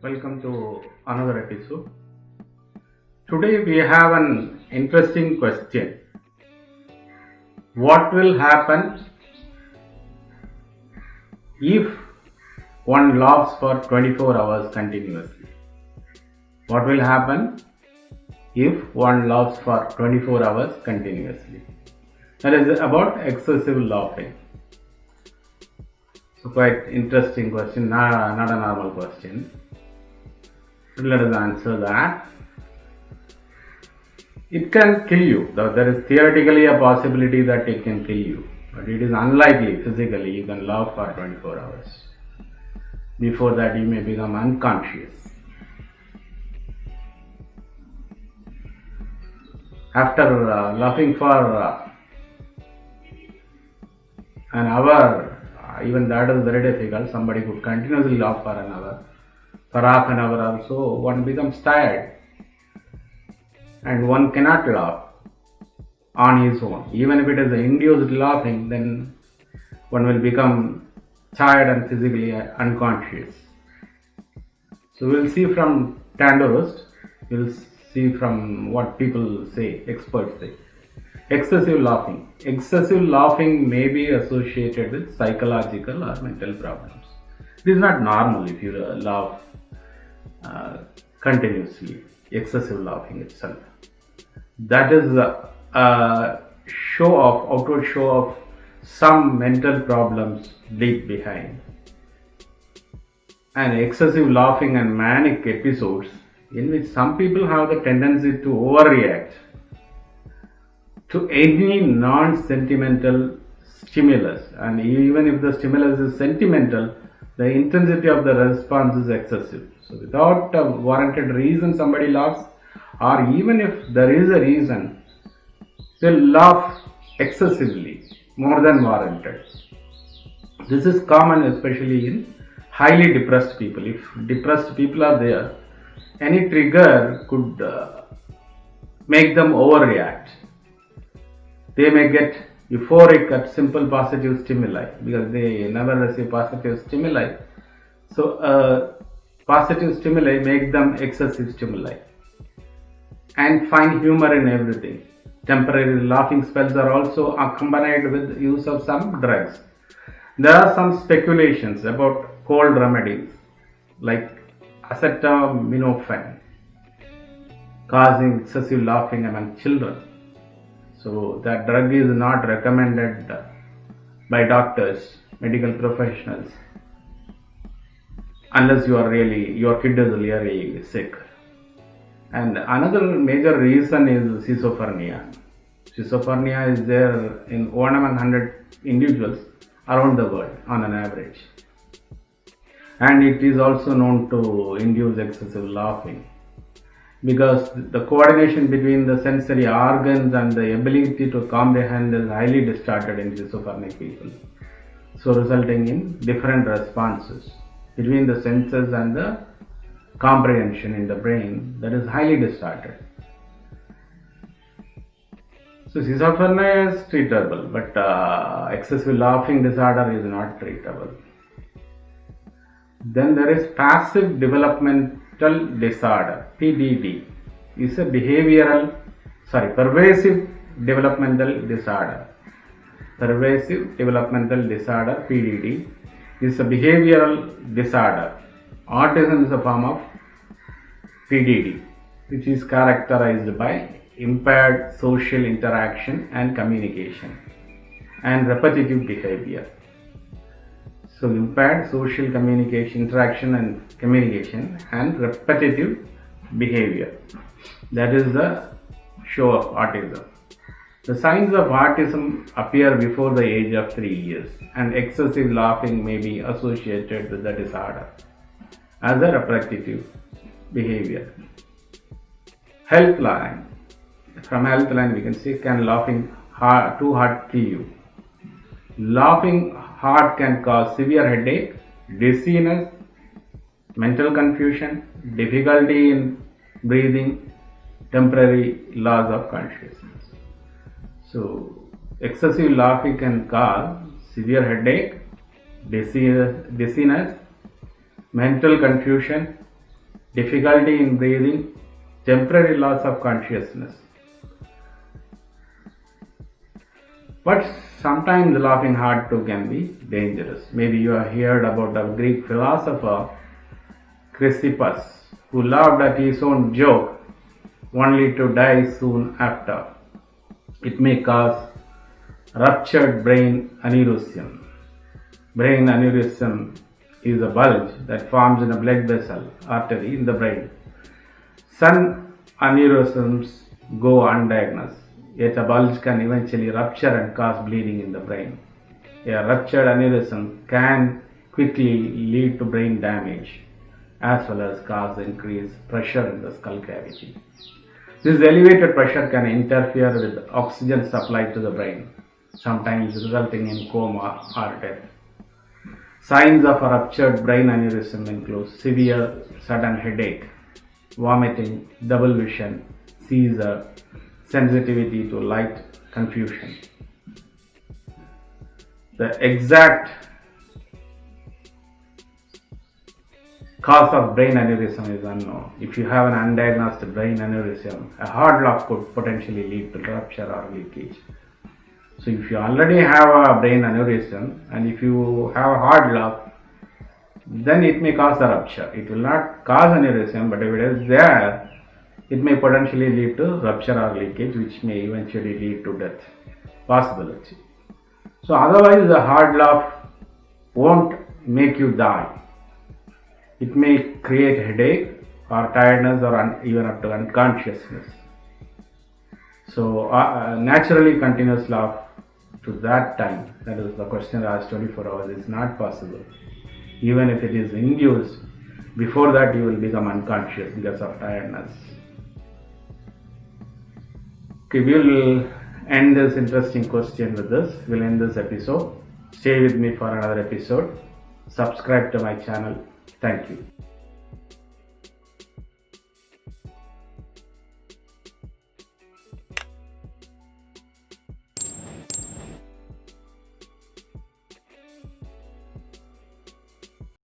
Welcome to another episode. Today we have an interesting question. What will happen if one laughs for 24 hours continuously? What will happen if one laughs for 24 hours continuously? That is about excessive laughing. So quite interesting question, not a normal question. Let us answer that. It can kill you. There is theoretically a possibility that it can kill you, but it is unlikely physically you can laugh for 24 hours. Before that, you may become unconscious. After laughing for an hour, even that is very difficult. Somebody could continuously laugh for an hour. For half an hour also, one becomes tired. And one cannot laugh on his own. Even if it is induced laughing, then one will become tired and physically unconscious. So we'll see from Tandorist, we'll see from what people say, experts say. Excessive laughing. Excessive laughing may be associated with psychological or mental problems. It is not normal if you laugh continuously. Excessive laughing itself. That is a outward show of some mental problems deep behind. And excessive laughing and manic episodes in which some people have the tendency to overreact to any non-sentimental stimulus, and even if the stimulus is sentimental, the intensity of the response is excessive. So without a warranted reason somebody laughs, or even if there is a reason, they'll laugh excessively, more than warranted. This is common especially in highly depressed people. If depressed people are there, any trigger could make them overreact. They may get euphoric at simple positive stimuli because they never receive positive stimuli. So positive stimuli make them excessive stimuli and find humor in everything. Temporary laughing spells are also accompanied with use of some drugs. There are some speculations about cold remedies like acetaminophen causing excessive laughing among children. So that drug is not recommended by doctors, medical professionals, unless your kid is really sick. And another major reason is schizophrenia. Schizophrenia is there in 1 among 100 individuals around the world on an average. And it is also known to induce excessive laughing because the coordination between the sensory organs and the ability to comprehend is highly distorted in schizophrenic people. So resulting in different responses between the senses and the comprehension in the brain that is highly distorted. So schizophrenia is treatable, but excessive laughing disorder is not treatable. Then there is passive developmental disorder, PDD. Is a pervasive developmental disorder. Pervasive developmental disorder, PDD, is a behavioral disorder. Autism is a form of PDD, which is characterized by impaired social interaction and communication and repetitive behavior. So impaired social communication, interaction and communication and repetitive behavior. That is the show of autism. The signs of autism appear before the age of 3 years, and excessive laughing may be associated with the disorder as a repetitive behavior. Healthline. From Healthline we can see, can laughing too hard kill you? Laughing hard can cause severe headache, dizziness, mental confusion, difficulty in breathing, temporary loss of consciousness. So excessive laughing can cause severe headache, dizziness, mental confusion, difficulty in breathing, temporary loss of consciousness. But sometimes laughing hard too can be dangerous. Maybe you have heard about the Greek philosopher Chrysippus, who laughed at his own joke only to die soon after. It may cause ruptured brain aneurysm. Brain aneurysm is a bulge that forms in a blood vessel artery in the brain. Some aneurysms go undiagnosed, yet a bulge can eventually rupture and cause bleeding in the brain. A ruptured aneurysm can quickly lead to brain damage as well as cause increased pressure in the skull cavity. This elevated pressure can interfere with oxygen supply to the brain, sometimes resulting in coma or death. Signs of a ruptured brain aneurysm include severe sudden headache, vomiting, double vision, seizure, sensitivity to light, confusion. The exact cause of brain aneurysm is unknown. If you have an undiagnosed brain aneurysm, a hard lock could potentially lead to rupture or leakage. So if you already have a brain aneurysm and if you have a hard lock, then it may cause a rupture. It will not cause aneurysm, but if it is there, it may potentially lead to rupture or leakage, which may eventually lead to death possibility. So otherwise the hard lock won't make you die. It may create headache or tiredness or even up to unconsciousness. So naturally continuous laugh to that time, that is the question asked 24 hours, is not possible. Even if it is induced, before that you will become unconscious because of tiredness. Okay, we will end this interesting question with this. We'll end this episode. Stay with me for another episode. Subscribe to my channel. Thank you.